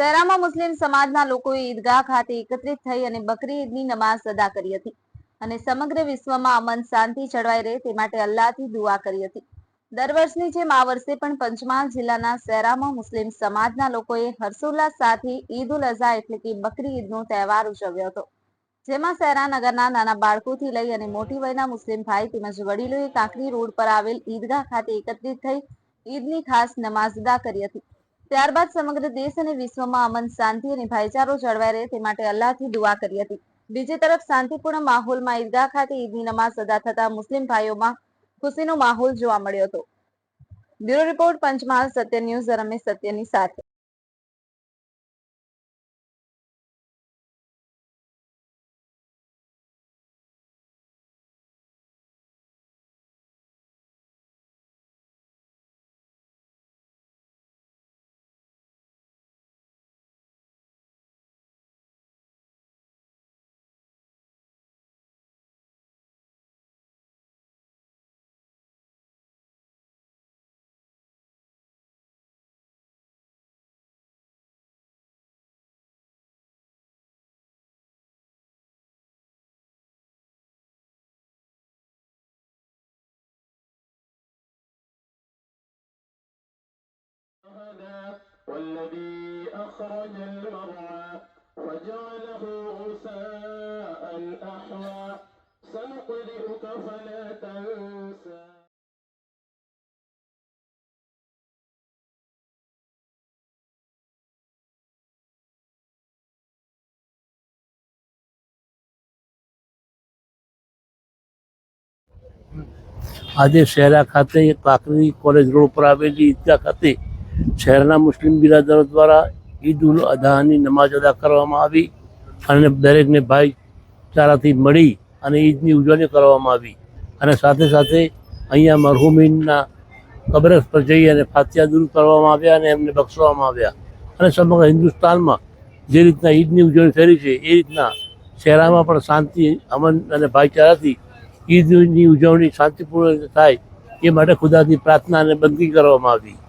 શહેરામાં મુસ્લિમ સમાજના લોકોએ ઈદગાહ ખાતે એકત્રિત થઈ અને બકરી ઈદની નમાઝ અદા કરી હતી અને સમગ્ર વિશ્વમાં અમન શાંતિ જળવાઈ રહે તે માટે અલ્લાહથી દુઆ કરી હતી। દર વર્ષની જેમ આ વર્ષે પણ પંચમહાલ જિલ્લાના શહેરામાં મુસ્લિમ સમાજના લોકોએ હર્ષોલ્લાસ સાથે ઈદ ઉલ અઝહા એટલે કે બકરી ઈદનો તહેવાર ઉજવ્યો હતો, જેમાં શહેરા નગરના નાના બાળકોથી લઈ અને મોટી વયના મુસ્લિમ ભાઈ તેમજ વડીલોએ કાંકરી રોડ પર આવેલ ઈદગાહ ખાતે એકત્રિત થઈ ઈદની ખાસ નમાઝ અદા કરી હતી। ત્યારબાદ સમગ્ર દેશ અને વિશ્વમાં અમન શાંતિ અને ભાઈચારો જળવાઈ રહે તે માટે અલ્લાહથી દુઆ કરી હતી। બીજી તરફ શાંતિપૂર્ણ માહોલમાં ઈદગાહ ખાતે ઈદની નમાઝ અદા થતા મુસ્લિમ ભાઈઓમાં ખુશીનો માહોલ જોવા મળ્યો હતો। બ્યુરો રિપોર્ટ, પંચમહાલ સત્ય ન્યૂઝ, રમેશ સત્યની સાથે। والذي أخرج المرعى وجعله غثاء أحوى سنقرئك فلا تنسى। આજે શહેરા ખાતે કાંકરી કોલેજ રોડ પર આવેલી ઈદગાહ ખાતે શહેરના મુસ્લિમ બિરાદરો દ્વારા ઈદ ઉલ અઝહાની નમાઝ અદા કરવામાં આવી અને દરેકને ભાઈચારાથી મળી અને ઈદની ઉજવણી કરવામાં આવી અને સાથે સાથે અહીંયા મરહુમીનના કબ્ર પર જઈ અને ફાતિહા દૂર કરવામાં આવ્યા અને એમને બક્ષવામાં આવ્યા અને સમગ્ર હિન્દુસ્તાનમાં જે રીતના ઈદની ઉજવણી થઈ રહી છે એ રીતના શહેરામાં પણ શાંતિ, અમન અને ભાઈચારાથી ઈદની ઉજવણી શાંતિપૂર્ણ થાય એ માટે ખુદાથી પ્રાર્થના અને બંદગી કરવામાં આવી।